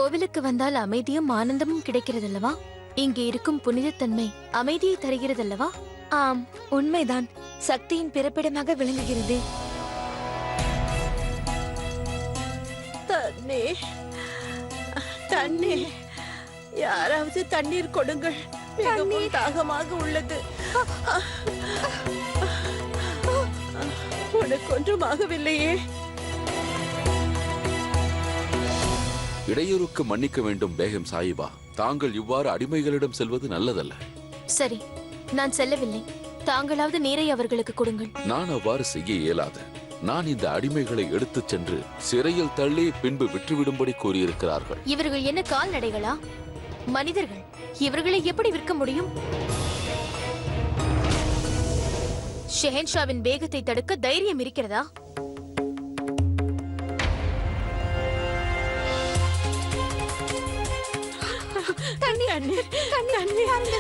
கோவிலுக்கு வந்தால் அமைதியும் ஆனந்தமும் கிடைக்கிறதல்லவா? இங்கே இருக்கும் புனிதத்தன்மை அமைதியை தருகிறதல்லவா? ஆம், உண்மைதான். சக்தியின் பிறப்பிடமாக விளங்குகிறது. தண்ணீர், தண்ணீர், யாராவது தண்ணீர் கொடுங்கள். மிகவும் தாகமாக உள்ளது. உனக்கு ஒன்றும் ஆகவில்லையே? இடையூறுக்கு மன்னிக்க வேண்டும் பேகம் சாயிபா. தாங்கள் இவ்வாறு அடிமைகளிடம் செல்வது நல்லதல்ல. சரி, நான் செல்லவில்லை. தாங்களாவது நீரை அவர்களுக்கு கொடுங்கள். நான் அவ்வாறு செய்ய இயலாது. நான் இந்த அடிமைகளை எடுத்துச் சென்று சிறையில் தள்ளி பின்பு விற்றுவிடும்படி கூறியிருக்கிறார்கள். இவர்கள் என்ன கால்நடைகளா? மனிதர்கள். இவர்களை எப்படி விற்க முடியும்? ஷெஹன்ஷாவின் வேகத்தை தடுக்க தைரியம் இருக்கிறதா? தண்ணீர், தண்ணீர்.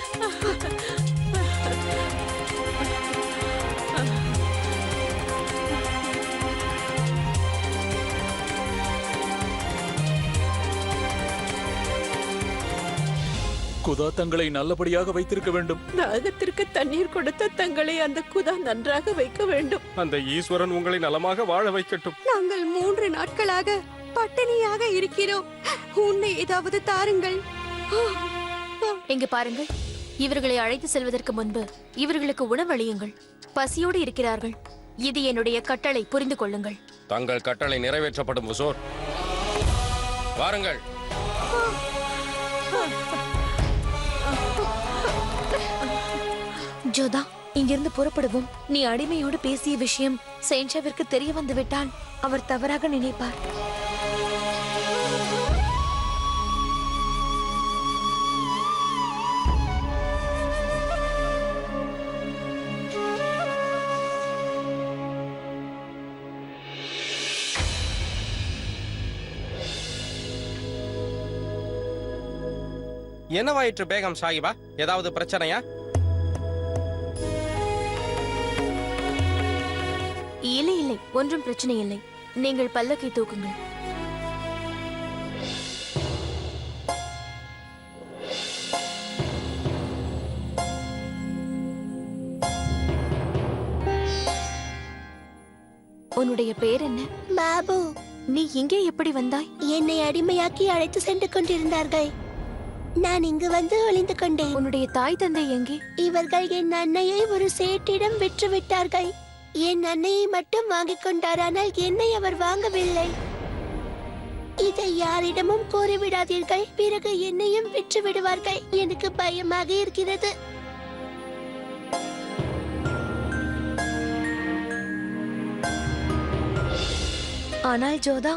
குதா தங்களை நல்லபடியாக வைத்திருக்க வேண்டும். தாகத்திற்கு தண்ணீர் கொடுத்த தங்களை அந்த குதா நன்றாக வைக்க வேண்டும். அந்த ஈஸ்வரன் உங்களை நலமாக வாழ வைக்கட்டும். நாங்கள் 3 நாட்களாக பட்டினியாக இருக்கிறோம். உன்னை ஏதாவது தாருங்கள். இங்கு பாருங்கள். இவர்களை அழைத்து செல்வதற்கு முன்பு இவர்களுக்கு உணவளியுங்கள். பசியோடு இருக்கிறார்கள். இது என்னுடைய கட்டளை, புரிந்து கொள்ளுங்கள். தங்கள் கட்டளை நிறைவேற்றப்படும் உசோர். வாருங்கள். ஜோதா, இங்கிருந்து புறப்படுவோம். நீ அடிமையோடு பேசிய விஷயம் செயின்ஷாவிற்கு தெரிய வந்து விட்டால் அவர் தவறாக நினைப்பார். என்னவாயிற்று பேகம் சாஹிபா? ஏதாவது பிரச்சனையா? இல்லை இல்லை, ஒன்றும் பிரச்சனை இல்லை. நீங்கள் பல்லக்கை தூக்குங்கள். உன்னுடைய பேர் என்ன? பாபு. நீ இங்கே எப்படி வந்தாய்? என்னை அடிமையாக்கி அழைத்து சென்று கொண்டிருந்தார்கள். நான் இங்கு வந்து ஒளிந்து கொண்டேன். உன்னுடைய தாய் தந்தை எங்கே? இவர்கள் என் அன்னையை ஒரு சேட்டிடம் விற்று விட்டார்கள். என் அன்னையை மட்டும் வாங்கிக் கொண்டார், ஆனால் என்னை அவர் வாங்கவில்லை. இதை யாரிடமும் கூறிவிடாதீர்கள். பிறகு என்னையும் விற்று விடுவார்கள். எனக்கு பயமாக இருக்கிறது. ஆனால் ஜோதா,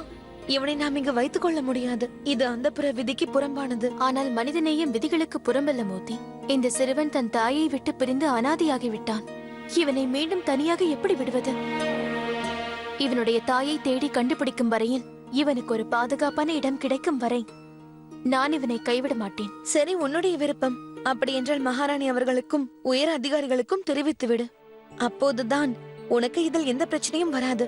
இவனை நாம் இங்கு வைத்துக் கொள்ள முடியாது. இது அந்தப்புற விதிக்கு புறம்பானது. ஆனால் மனிதநேயம் விதிகளுக்கு புறம்பல்ல மோதி. இந்த சிறுவன் தன் தாயை விட்டு பிரிந்து அனாதையாகி விட்டான். இவனை மீண்டும் தனியாக எப்படி விடுவது? இவனுடைய தாயை தேடி கண்டுபிடிக்கும் வரையில், இவனுக்கு ஒரு பாதுகாப்பான இடம் கிடைக்கும் வரை நான் இவனை கைவிட மாட்டேன். சரி, உன்னுடைய விருப்பம். அப்படி என்றால் மகாராணி அவர்களுக்கும் உயர் அதிகாரிகளுக்கும் தெரிவித்து விடு. அப்போதுதான் உனக்கு இதில் எந்த பிரச்சனையும் வராது.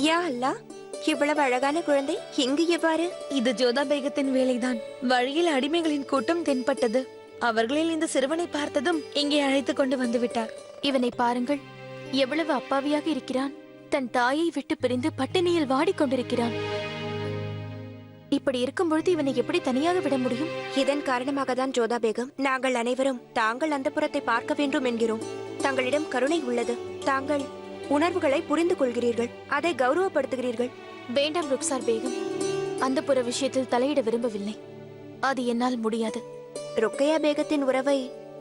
யா அல்லாஹ், இவ்வளவு அழகான குழந்தை இங்கு எவ்வாறு? இது ஜோதா பேகத்தின் வேலைதான். வழியில் அடிமைகளின் கூட்டம் தென்பட்டது. அவர்களில் இந்த சிறுவனை பார்த்ததும் இங்கே அழைத்து கொண்டு வந்து விட்டார். இவனை பாருங்கள், எவ்வளவு அப்பாவியாக இருக்கிறான். தன் தாயை விட்டு பிரிந்து பட்டினியில் வாடிக்கொண்டிருக்கிறான். இப்படி இருக்கும் பொழுது இவனை எப்படி தனியாக விட முடியும்? இதன் காரணமாக தான் ஜோதா பேகம், நாங்கள் அனைவரும் தாங்கள் அந்தப்புறத்தை பார்க்க வேண்டும் என்கிறோம். தங்களிடம் கருணை உள்ளது. தாங்கள் உணர்வுகளை புரிந்து கொள்கிறீர்கள், அதை கௌரவப்படுத்துகிறீர்கள். வேண்டாம் ருக்சார் பேகம், அந்த புற விஷயத்தில் தலையிட விரும்பவில்லை. அது என்னால் முடியாது. ருக்கையா பேகத்தின் உறவை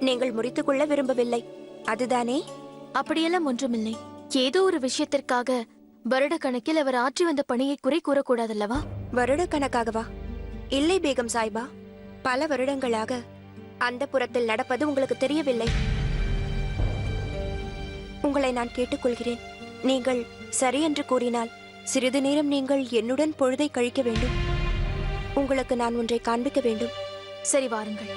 நீங்கள் முறித்துக் கொள்ள விரும்பவில்லை, அதுதானே? அப்படியெல்லாம் ஒன்றுமில்லை. ஏதோ ஒரு விஷயத்திற்காக வருட கணக்கில் அவர் ஆற்றி வந்த பணியை குறை கூறக்கூடாதல்லவா? வருட கணக்காகவா? இல்லை பேகம் சாய்பா, பல வருடங்களாக அந்த புறத்தில் நடப்பது உங்களுக்கு தெரியவில்லை. உங்களை நான் கேட்டுக்கொள்கிறேன். நீங்கள் சரி என்று கூறினால் சிறிது நேரம் நீங்கள் என்னுடன் பொழுதை கழிக்க வேண்டும். உங்களுக்கு நான் ஒன்றை காண்பிக்க வேண்டும். சரி, வாருங்கள்.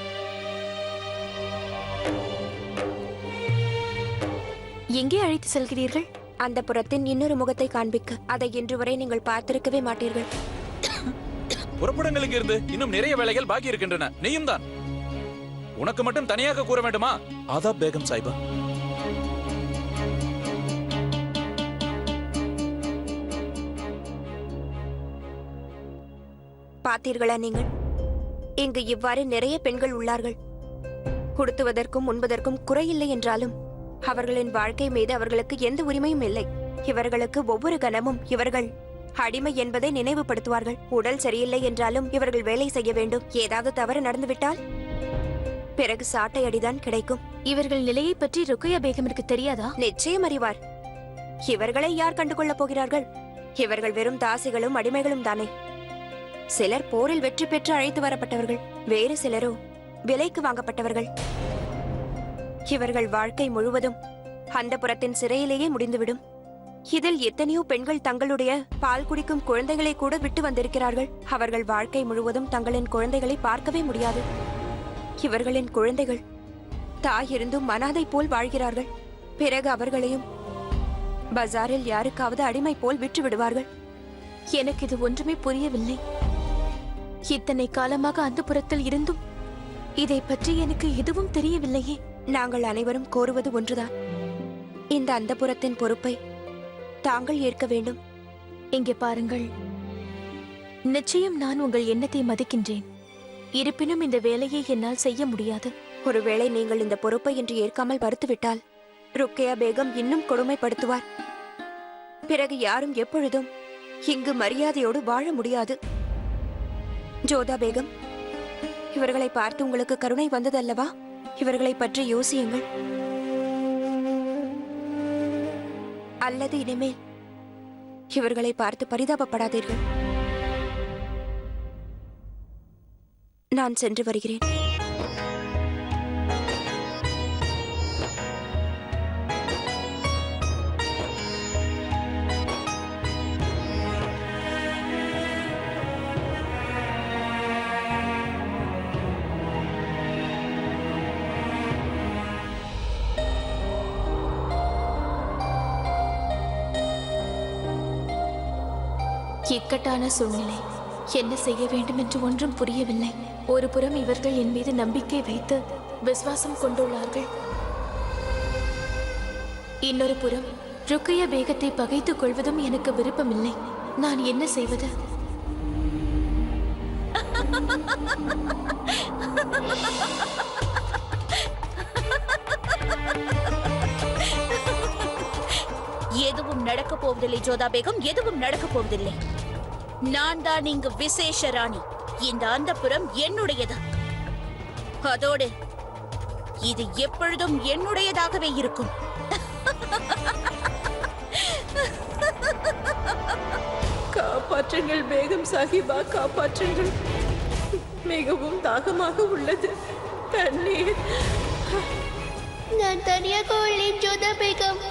எங்கே அழைத்து செல்கிறீர்கள்? அந்த புறத்தின் இன்னொரு முகத்தை காண்பிக்க. அதை இன்று வரை நீங்கள் பார்த்திருக்கவே மாட்டீர்கள். புறப்படுங்கள் இங்கிருந்து. இன்னும் நிறைய வேலைகள் பாக்கி இருக்கின்றன. நீயும் தான். உனக்கு மட்டும் தனியாக கூற வேண்டுமா? ஆதாப் பேகம் சாஹிபா. பார்த்தீர்களா நீங்கள்? இங்கு இவ்வாறு நிறைய பெண்கள் உள்ளார்கள். உடுத்துவதற்கும் உண்பதற்கும் குறையில்லை என்றாலும் அவர்களின் வாழ்க்கை மீது அவர்களுக்கு எந்த உரிமையும் இல்லை. இவர்களுக்கு ஒவ்வொரு கணமும் இவர்கள் அடிமை என்பதை நினைவுபடுத்துவார்கள். உடல் சரியில்லை என்றாலும் இவர்கள் வேலை செய்ய வேண்டும். ஏதாவது தவறு நடந்துவிட்டால் பிறகு சாட்டை அடிதான் கிடைக்கும். இவர்கள் நிலையை பற்றி ருக்கையா பேகமிற்கு தெரியாதா? நிச்சயம் அறிவார். இவர்களை யார் கண்டுகொள்ளப் போகிறார்கள்? இவர்கள் வெறும் தாசிகளும் அடிமைகளும் தானே. சிலர் போரில் வெற்றி பெற்று அழைத்து வரப்பட்டவர்கள், வேறு சிலரோ விலைக்கு வாங்கப்பட்டவர்கள். இவர்கள் வாழ்க்கை முழுவதும் அந்த புறத்தின் சிறையிலேயே முடிந்துவிடும். இதில் எத்தனையோ பெண்கள் தங்களுடைய பால் குடிக்கும் குழந்தைகளை கூட விட்டு வந்திருக்கிறார்கள். அவர்கள் வாழ்க்கை முழுவதும் தங்களின் குழந்தைகளை பார்க்கவே முடியாது. இவர்களின் குழந்தைகள் தாய் இருந்தும் அனாதை போல் வாழ்கிறார்கள். பிறகு அவர்களையும் பஜாரில் யாருக்காவது அடிமை போல் விற்று விடுவார்கள். எனக்கு இது ஒன்றுமே புரியவில்லை. இத்தனை காலமாக அந்த புறத்தில் இருந்தும் இதை பற்றி எனக்கு எதுவும் தெரியவில்லையே. நாங்கள் அனைவரும் கோருவது ஒன்றுதான். இந்த அந்தப்புறத்தின் பொறுப்பை தாங்கள் ஏற்க வேண்டும். இங்கே பாருங்கள், நிச்சயம் நான் உங்கள் எண்ணத்தை மதிக்கின்றேன். இருப்பினும் இந்த வேலையை என்னால் செய்ய முடியாது. ஒருவேளை நீங்கள் இந்த பொறுப்பை இன்று ஏற்காமல் மறுத்துவிட்டால் ருக்கையா பேகம் இன்னும் கொடுமைப்படுத்துவார். பிறகு யாரும் எப்பொழுதும் இங்கு மரியாதையோடு வாழ முடியாது. ஜோதா பேகம், இவர்களை பார்த்து உங்களுக்கு கருணை வந்ததல்லவா? இவர்களை பற்றி யோசியுங்கள். அல்லது இனிமேல் இவர்களை பார்த்து பரிதாபப்படாதீர்கள். நான் சென்று வருகிறேன். இக்கட்டான சூழ்நிலை. என்ன செய்ய வேண்டும் என்று ஒன்றும் புரியவில்லை. ஒரு புறம் இவர்கள் என் மீது நம்பிக்கை வைத்து விசுவாசம் கொண்டுள்ளார்கள். இன்னொரு புறம் ருக்கையா பேகத்தை பகைத்துக் கொள்வதும் எனக்கு விருப்பமில்லை. நான் என்ன செய்வது? எதுவும் நடக்க போவதில்லை ஜோதா பேகம், எதுவும் நடக்க போவதில்லை. நான் தான் இங்கு விசேஷ ராணி. இந்த அந்தப்புறம் என்னுடையது. அதோடு இது எப்பொழுதும் என்னுடையதாகவே இருக்கும். காப்பாற்றுங்கள் பேகம் சாஹிபா, காப்பாற்றுங்கள். மிகவும் தாகமாக உள்ளது. தண்ணீர். நான் தனியாக உள்ளேன் ஜோதா பேகம்.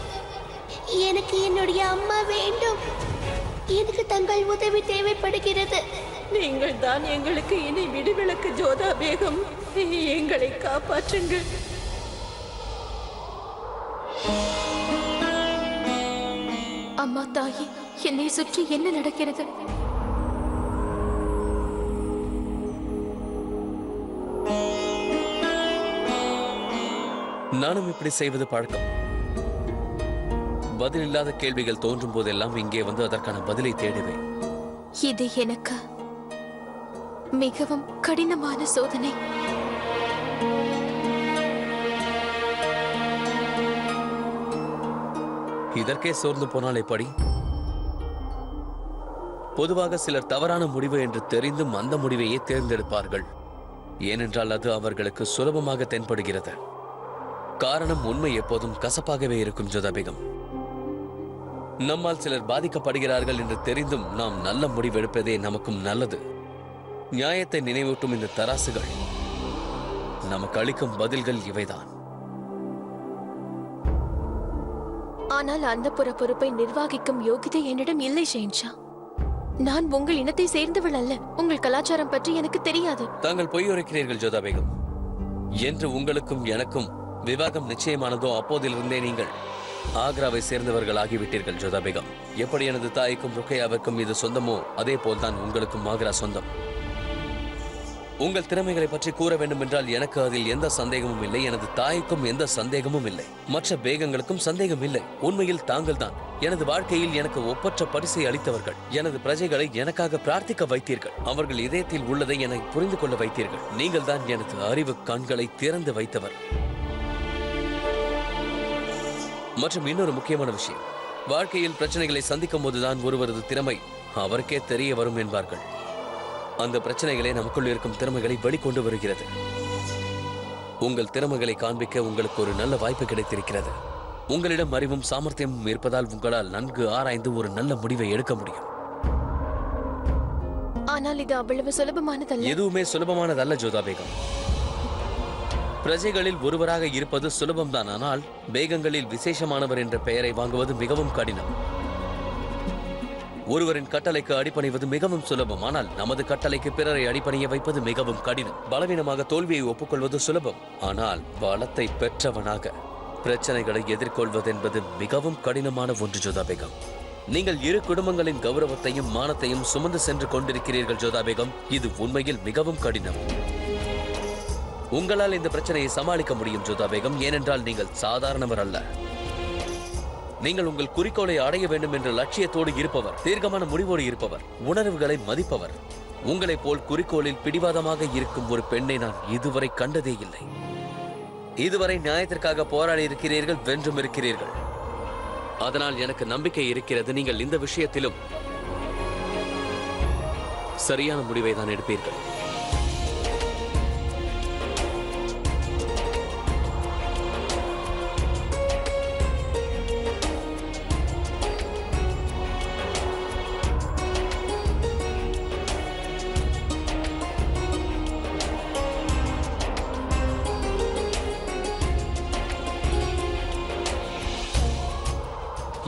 எனக்கு என்னுடைய அம்மா வேண்டும். எனக்கு தங்கள் உதவி தேவைப்படுகிறது. நீங்கள் தான் எங்களுக்கு இனி விடுவிளக்கு ஜோதா பேகம். எங்களை காப்பாற்றுங்கள். அம்மா தாயே, என்னை சுற்றி என்ன நடக்கிறது? நானும் இப்படி செய்வது பழக்கம். பதில் இல்லாத கேள்விகள் தோன்றும் போதெல்லாம் இங்கே வந்து அதற்கான பதிலை தேடுவேன். இது எனக்கு மிகவும் கடினமான சோதனை. இதற்கே சோர்ந்து போனால் எப்படி? பொதுவாக சிலர் தவறான முடிவு என்று தெரிந்தும் அந்த முடிவையே தேர்ந்தெடுப்பார்கள். ஏனென்றால் அது அவர்களுக்கு சுலபமாக தென்படுகிறது. காரணம், உண்மை எப்போதும் கசப்பாகவே இருக்கும் ஜோதா பேகம். நம்மால் சிலர் பாதிக்கப்படுகிறார்கள் என்று தெரிந்தும் நாம் நல்ல முடிவெடுப்பதே நமக்கும் நல்லது. நியாயத்தை நினைவூட்டும் இந்த தராசுகள் நமக்கு அளிக்கும் பதில்கள் இவைதான். ஆனால் அந்த பொறுப்பை நிர்வகிக்கும் யோகிதை என்னிடம் இல்லை ஷெயின்ஷா. நான் உங்கள் இனத்தை சேர்ந்தவள் அல்ல. உங்கள் கலாச்சாரம் பற்றி எனக்கு தெரியாது. தாங்கள் பொய்யுரைக்கிறீர்கள் ஜோதா பேகம். என்று உங்களுக்கும் எனக்கும் விவாகம் நிச்சயமானதோ அப்போதிலிருந்தே நீங்கள் ஆக்ராவை சேர்ந்தவர்கள் ஆகிவிட்டீர்கள் ஜோதா பேகம். எப்படி எனது தாய்க்கும் ருக்கையாவிற்கும் இது சொந்தமோ அதே போல்தான் உங்களுக்கும் ஆக்ரா சொந்தம். உங்கள் திறமைகளை பற்றி கூற வேண்டும் என்றால் எனக்கு அதில் எந்த சந்தேகமும் இல்லை. எனது தாய்க்கும் எந்த சந்தேகமும் இல்லை. மற்ற பேகங்களுக்கும் சந்தேகம் இல்லை. உண்மையில் தாங்கள் தான் எனது வாழ்க்கையில் எனக்கு ஒப்பற்ற பரிசை அளித்தவர்கள். எனது பிரஜைகளை எனக்காக பிரார்த்திக்க வைத்தீர்கள். அவர்கள் இதயத்தில் உள்ளதை என்னை புரிந்து கொள்ள வைத்தீர்கள். நீங்கள் தான் எனது அறிவு கண்களை திறந்து வைத்தவர். மற்றும் இன்னொரு முக்கியமான விஷயம், வாழ்க்கையில் பிரச்சனைகளை சந்திக்கும் போதுதான் ஒருவரது திறமை அவருக்கே தெரிய வரும் என்பார்கள். அந்த பிரச்சனைகளே நமக்குள் இருக்கும் திறமைகளை வெளிக்கொண்டு வருகிறது. உங்கள் திறமைகளை காண்பிக்க உங்களுக்கு ஒரு நல்ல வாய்ப்பு கிடைத்திருக்கிறது. உங்களிடம் அறிவும் சாமர்த்தியமும் இருப்பதால் உங்களால் நன்கு ஆராய்ந்து ஒரு நல்ல முடிவை எடுக்க முடியும். ஆனால் இது அவ்வளவு சுலபமானதல்ல. எதுவுமே சுலபமானதல்ல ஜோதா பேகம். பிரஜைகளில் ஒருவராக இருப்பது சுலபம்தான். ஆனால் பேகங்களில் விசேஷமானவர் என்ற பெயரை வாங்குவது மிகவும் கடினம். ஒருவரின் கட்டளைக்கு அடிபணிவது மிகவும் சுலபம். ஆனால் நமது கட்டளைக்கு பிறரை அடிபணிய வைப்பது மிகவும் கடினம். பலவீனமாக தோல்வியை ஒப்புக்கொள்வது சுலபம். ஆனால் பலத்தை பெற்றவனாக பிரச்சனைகளை எதிர்கொள்வது என்பது மிகவும் கடினமான ஒன்று ஜோதா பேகம். நீங்கள் இரு குடும்பங்களின் கௌரவத்தையும் மானத்தையும் சுமந்து சென்று கொண்டிருக்கிறீர்கள் ஜோதா பேகம். இது உண்மையில் மிகவும் கடினம். உங்களால் இந்த பிரச்சனையை சமாளிக்க முடியும் ஜோதா பேகம். ஏனென்றால் நீங்கள் சாதாரணவர் அல்ல. நீங்கள் உங்கள் குறிக்கோளை அடைய வேண்டும் என்ற லட்சியத்தோடு இருப்பவர், தீர்க்கமான முடிவோடு இருப்பவர், உணர்வுகளை மதிப்பவர். உங்களைப் போல் குறிக்கோளில் பிடிவாதமாக இருக்கும் ஒரு பெண்ணை நான் இதுவரை கண்டதே இல்லை. இதுவரை நியாயத்திற்காக போராடி இருக்கிறீர்கள், வென்றும் இருக்கிறீர்கள். அதனால் எனக்கு நம்பிக்கை இருக்கிறது, நீங்கள் இந்த விஷயத்திலும் சரியான முடிவை தான் எடுப்பீர்கள்.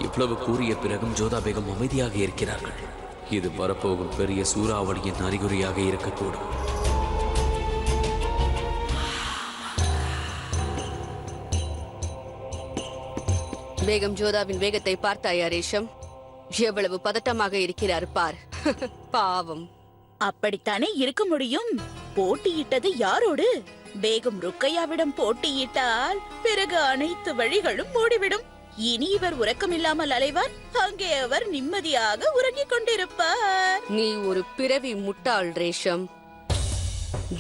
இவ்வளவு கூறிய பிறகும் ஜோதா பேகம் அமைதியாக இருக்கிறார்கள். இது வரப்போகும் பெரிய சூறாவளியின் அறிகுறியாக இருக்கக்கூடும். பேகம் ஜோதாவின் வேகத்தை பார்த்தாயா ரேஷம்? எவ்வளவு பதட்டமாக இருக்கிறார் பார். பாவம். அப்படித்தானே இருக்க முடியும். போட்டியிட்டது யாரோடு? பேகம் ருக்கையாவிடம் போட்டியிட்டால் பிறகு அனைத்து வழிகளும் மூடிவிடும். இனி இவர் உறக்கமில்லாமல் அலைவார். அங்கே அவர் நிம்மதியாக உறங்கிக் கொண்டிருப்பார். நீ ஒரு பிறவி முட்டாள் ரேஷம்.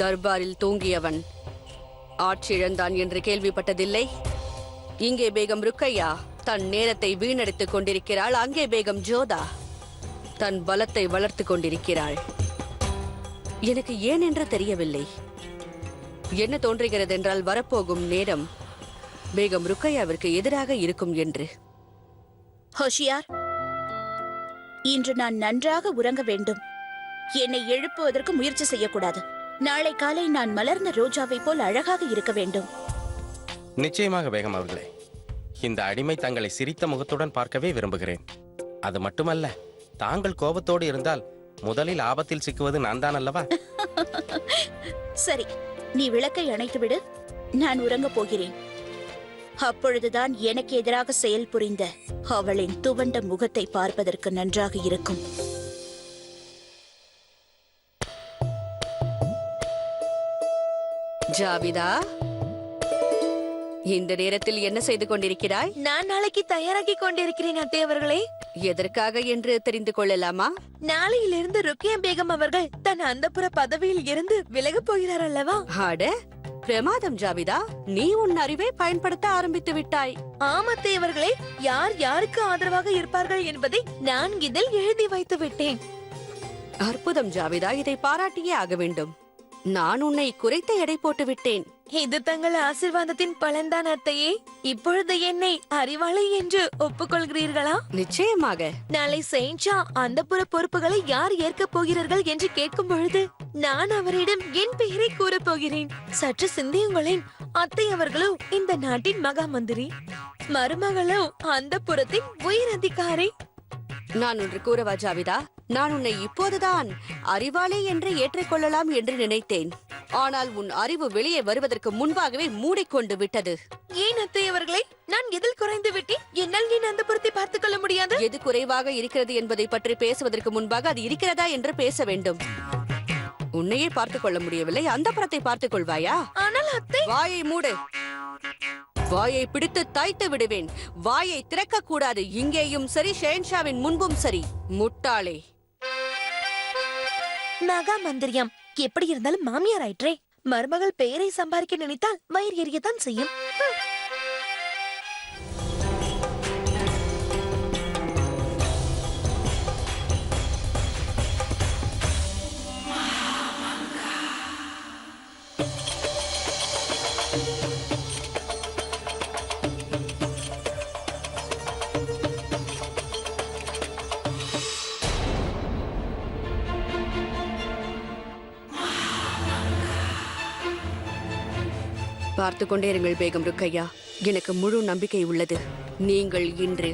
தர்பாரில் தூங்கியவன் ஆட்சிழந்தான் என்று கேள்விப்பட்டதில்லை. இங்கே பேகம் ருக்கையா தன் நேரத்தை வீணடித்துக் கொண்டிருக்கிறாள். அங்கே பேகம் ஜோதா தன் பலத்தை வளர்த்து கொண்டிருக்கிறாள். எனக்கு ஏன் என்று தெரியவில்லை. என்ன தோன்றுகிறது என்றால் வரப்போகும் நேரம் பேகம் ருக்கையாவிற்கு எதிராக இருக்கும் என்று. ஹோஷியார், இன்று நான் நன்றாக உறங்க வேண்டும். என்னை எழுப்புவதற்கு முயற்சி செய்யக்கூடாது. நாளை காலை நான் மலர்ந்த ரோஜாவை போல் அழகாக இருக்க வேண்டும். நிச்சயமாக பேகம் அவர்களே, இந்த அடிமை தங்களை சிரித்த முகத்துடன் பார்க்கவே விரும்புகிறேன். அது மட்டுமல்ல, தாங்கள் கோபத்தோடு இருந்தால் முதலில் ஆபத்தில் சிக்குவது நான் தான் அல்லவா? சரி, நீ விளக்கை அணைத்து விடு. நான் உறங்கப் போகிறேன். அப்பொழுதுதான் எனக்கு எதிராக செயல் புரிந்த அவளின் துவண்ட முகத்தை பார்ப்பதற்கு நன்றாக இருக்கும். ஜாவிதா, இந்த நேரத்தில் என்ன செய்து கொண்டிருக்கிறாய்? நான் நாளைக்கு தயாராகி கொண்டிருக்கிறேன் அத்தை அவர்களே. எதற்காக என்று தெரிந்து கொள்ளலாமா? நாளையிலிருந்து ருக்கியா பேகம் அவர்கள் தன் அந்தப்புற பதவியில் இருந்து விலகப் போகிறார் அல்லவா? அட பிரமாதம் ஜாவிதா, நீ உன் அறிவை பயன்படுத்த ஆரம்பித்து விட்டாய். ஆமத்தை அவர்களே, யார் யாருக்கு ஆதரவாக இருப்பார்கள் என்பதை நான் இதில் எழுதி வைத்து விட்டேன். அற்புதம் ஜாவிதா, இதை பாராட்டியே ஆக வேண்டும். நான் உன்னை குறைத்த எடை போட்டு விட்டேன். இது தங்கள் ஆசீர்வாதத்தின் பலன்தான் அத்தையே. இப்பொழுது என்னை அறிவாளி என்று ஒப்புக்கொள்கிறீர்களா? நிச்சயமாக. நாளை செயின்ஷா அந்தப்புற பொறுப்புகளை யார் ஏற்கப் போகிறார்கள் என்று கேட்கும் பொழுது நான் அவரிடம் என் பெயரை கூறப் போகிறேன். சற்று சிந்தியுங்களேன். அத்தை அவர்களோ இந்த நாட்டின் மகா மந்திரி, மருமகளோ அந்தப்புறத்தின் உயர் அதிகாரி. நான் ஒன்று கூறவா ஜாவிதா? நான் உன்னை இப்போதுதான் அறிவாளி என்று ஏற்றுக்கொள்ளலாம் என்று நினைத்தேன். ஆனால் உன் அறிவு வெளியே வருவதற்கு முன்பாகவே மூடிக்கொண்டு விட்டது. ஏன் அத்தை அவர்களே, நான் எதில் குறைந்து விட்டேன்? என்னால் ஏன் அந்த புறத்தை பார்த்துக் கொள்ள முடியாது? எது குறைவாக இருக்கிறது என்பதை பற்றி பேசுவதற்கு முன்பாக அது இருக்கிறதா என்று பேச வேண்டும். உன்னையே பார்த்துக் கொள்ள முடியவில்லை, அந்த புறத்தை பார்த்துக் கொள்வாயா? ஆனால் அத்தை, வாயை மூடு. வாயை பிடித்து தைத்து விடுவேன். வாயை திறக்க கூடாது. இங்கேயும் சரி, ஷெஹன்ஷாவின் முன்பும் சரி. முட்டாளே. மகா மந்திரியம் எப்படி இருந்தாலும் மாமியார் ஆயிற்றே. மருமகள் பெயரை சம்பாதிக்க நினைத்தால் வயிறு எரியத்தான் செய்யும். பார்த்து கொண்டே இருங்கள் பேகம் ருக்கையா. எனக்கு முழு நம்பிக்கை உள்ளது. நீங்கள் இன்று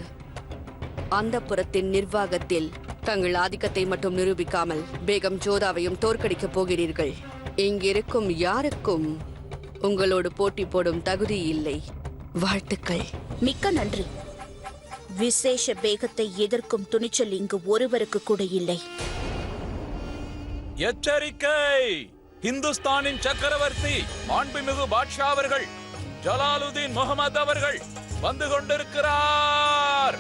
அந்த புறத்தின் நிர்வாகத்தில் தங்கள் ஆதிக்கத்தை மட்டும் நிரூபிக்காமல் பேகம் ஜோதாவையும் தோற்கடிக்கப் போகிறீர்கள். இங்கிருக்கும் யாருக்கும் உங்களோடு போட்டி போடும் தகுதி இல்லை. வாழ்த்துக்கள். மிக்க நன்றி. விசேஷ பேகத்தை எதிர்க்கும் துணிச்சல் இங்கு ஒருவருக்கு கூட இல்லை. எச்சரிக்கை! இந்துஸ்தானின் சக்கரவர்த்தி மாண்புமிகு பாட்ஷா அவர்கள், ஜலாலுதீன் முகமது அவர்கள் வந்து கொண்டிருக்கிறார்.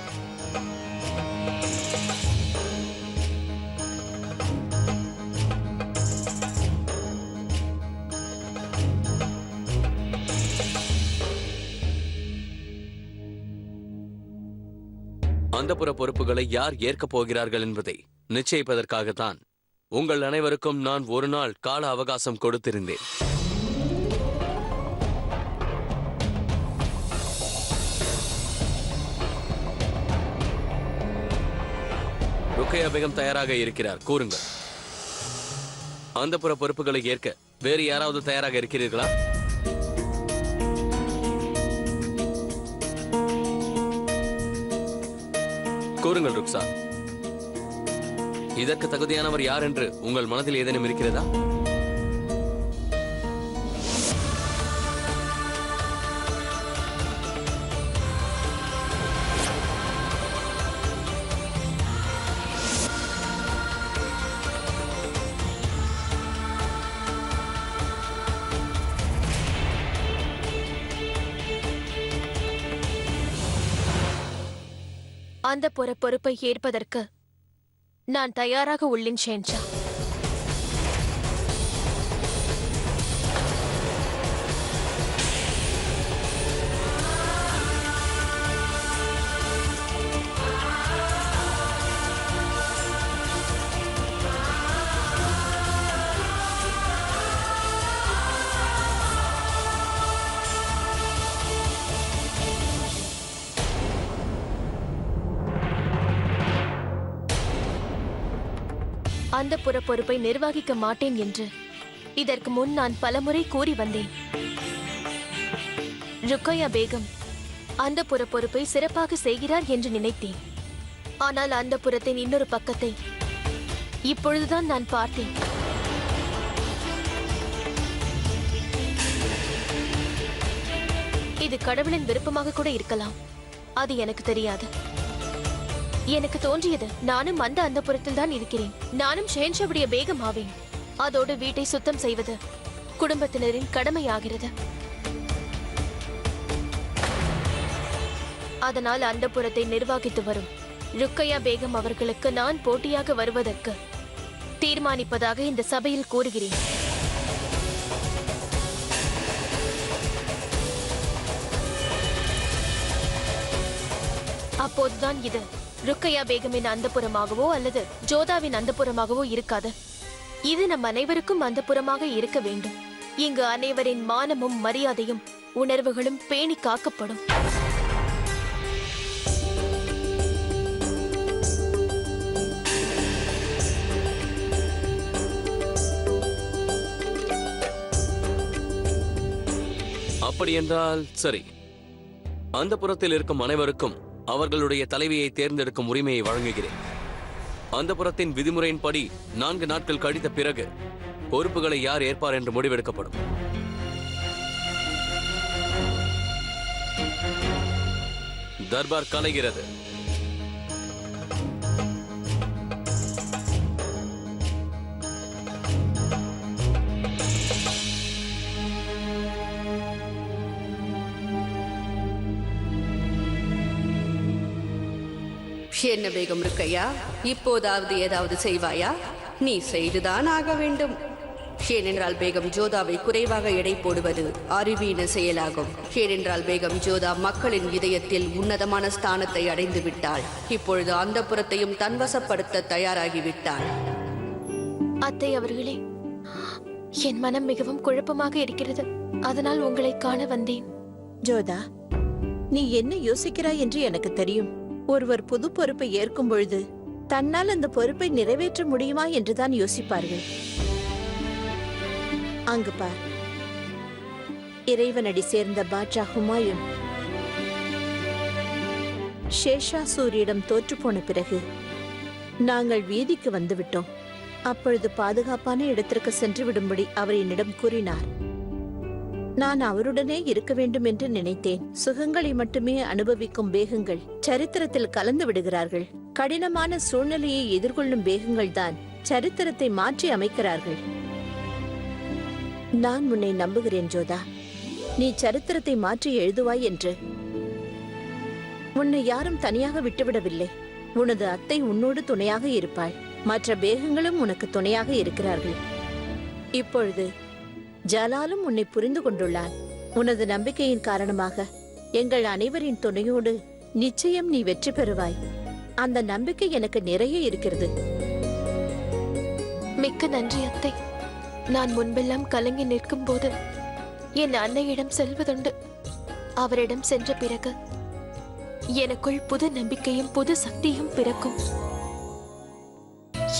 அந்தப்புற பொறுப்புகளை யார் ஏற்கப் போகிறார்கள் என்பதை நிச்சயிப்பதற்காகத்தான் உங்கள் அனைவருக்கும் நான் ஒரு நாள் கால அவகாசம் கொடுத்திருந்தேன். ருக்கையா பேகம் தயாராக இருக்கிறார். கூறுங்கள். அந்தப்புற பொறுப்புகளை ஏற்க வேறு யாராவது தயாராக இருக்கிறீர்களா? கூறுங்கள் ருக்ஸா. இதற்கு தகுதியானவர் யார் என்று உங்கள் மனதில் ஏதேனும் இருக்கிறதா? அந்த பொறுப்பை ஏற்பதற்கு நான் தயாராக உள்ளேன் ஷென்ஷா. அந்த பொறுப்பை நிர்வகிக்க மாட்டேன் என்று இதற்கு முன் நான் பலமுறை கூறி வந்தேன். ருக்கையா பேகம் அந்த பொறுப்பை சிறப்பாக செய்கிறார் என்று நினைத்தேன். ஆனால் அந்த புறத்தின் இன்னொரு பக்கத்தை இப்பொழுதுதான் நான் பார்த்தேன். இது கடவுளின் விருப்பமாக கூட இருக்கலாம். அது எனக்கு தெரியாது. எனக்கு தோன்றியது, நானும் அந்த புறத்தில் தான் இருக்கிறேன். நானும் ஷெஹன்ஷாவுடைய பேகம் ஆவேன். அதோடு வீட்டை சுத்தம் செய்வது குடும்பத்தினரின் கடமையாகிறது. அதனால் அந்த புறத்தை நிர்வகித்து வரும் ருக்கையா பேகம் அவர்களுக்கு நான் போட்டியாக வருவதற்கு தீர்மானிப்பதாக இந்த சபையில் கூறுகிறேன். அப்போதுதான் இது ருக்கையா பேகமின் அந்தப்புறமாகவோ அல்லது ஜோதாவின் அந்தப்புறமாகவோ இருக்காது. இது நம் அனைவருக்கும் அந்தப்புறமாக இருக்க வேண்டும். இங்கு அனைவரின் மானமும் மரியாதையும் உணர்வுகளும் பேணி காக்கப்படும். அப்படி என்றால் சரி. அந்த புறத்தில் இருக்கும் அனைவருக்கும் அவர்களுடைய தலைவியை தேர்ந்தெடுக்கும் உரிமையை வழங்குகிறேன். அந்த புறத்தின் விதிமுறையின்படி 4 நாட்கள் கழித்த பிறகு பொறுப்புகளை யார் ஏற்பார் என்று முடிவெடுக்கப்படும். தர்பார் கலைகிறது. என்ன பேகம் ருக்கையா, இப்போதாவது ஏதாவது செய்வாயா? நீ செய்துதான் ஆக வேண்டும். ஏனென்றால் பேகம் ஜோதாவை குறைவாக எடை போடுவது அறிவீன செயலாகும். ஏனென்றால் பேகம் ஜோதா மக்களின் இதயத்தில் உன்னதமான ஸ்தானத்தை அடைந்து விட்டாள். இப்பொழுது அந்த புறத்தையும் தன்வசப்படுத்த தயாராகிவிட்டாள். அத்தை அவர்களே, என் மனம் மிகவும் குழப்பமாக இருக்கிறது. அதனால் உங்களை காண வந்தேன். ஜோதா, நீ என்ன யோசிக்கிறாய் என்று எனக்கு தெரியும். ஒருவர் புது பொறுப்பை ஏற்கும் பொழுது தன்னால் அந்த பொறுப்பை நிறைவேற்ற முடியுமா என்றுதான் யோசிப்பார்கள். அங்கு பார், இறைவனடி சேர்ந்த பாட்ஷா ஹுமாயூன் ஷேஷாசூரியிடம் தோற்று போன பிறகு நாங்கள் வீதிக்கு வந்துவிட்டோம். அப்பொழுது பாதுகாப்பான இடத்திற்கு சென்று விடும்படி அவர் என்னிடம் கூறினார். நான் அவருடனே இருக்க வேண்டும் என்று நினைத்தேன். சுகங்களை மட்டுமே அனுபவிக்கும் பேகங்கள் சரித்திரத்தில் கலந்து விடுகிறார்கள். கடினமான சூழ்நிலையை எதிர்கொள்ளும் பேகங்கள் தான் சரித்திரத்தை மாற்றி அமைக்கிறார்கள். நான் உன்னை நம்புகிறேன் ஜோதா. நீ சரித்திரத்தை மாற்றி எழுதுவாய் என்று. உன்னை யாரும் தனியாக விட்டுவிடவில்லை. உனது அத்தை உன்னோடு துணையாக இருப்பாள். மற்ற பேகங்களும் உனக்கு துணையாக இருக்கிறார்கள். இப்பொழுது ஜலாலும் உன்னை புரிந்து கொண்டுள்ளான். உனது நம்பிக்கையின் காரணமாக எங்கள் அனைவரின் துணையோடு நிச்சயம் நீ வெற்றி பெறுவாய். அந்த நம்பிக்கை எனக்கு நிறைய இருக்கிறது. மிக்க நன்றி அத்தை. நான் முன்பெல்லாம் கலங்கி நிற்கும் போது என் அன்னையிடம் செல்வதுண்டு. அவரிடம் சென்ற பிறகு எனக்குள் புது நம்பிக்கையும் புது சக்தியும் பிறக்கும்.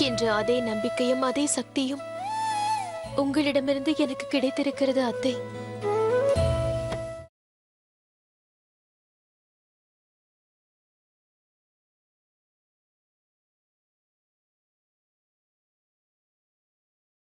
இன்று அதே நம்பிக்கையும் அதே சக்தியும் உங்களிடமிருந்து எனக்கு கிடைத்திருக்கிறது அத்தை.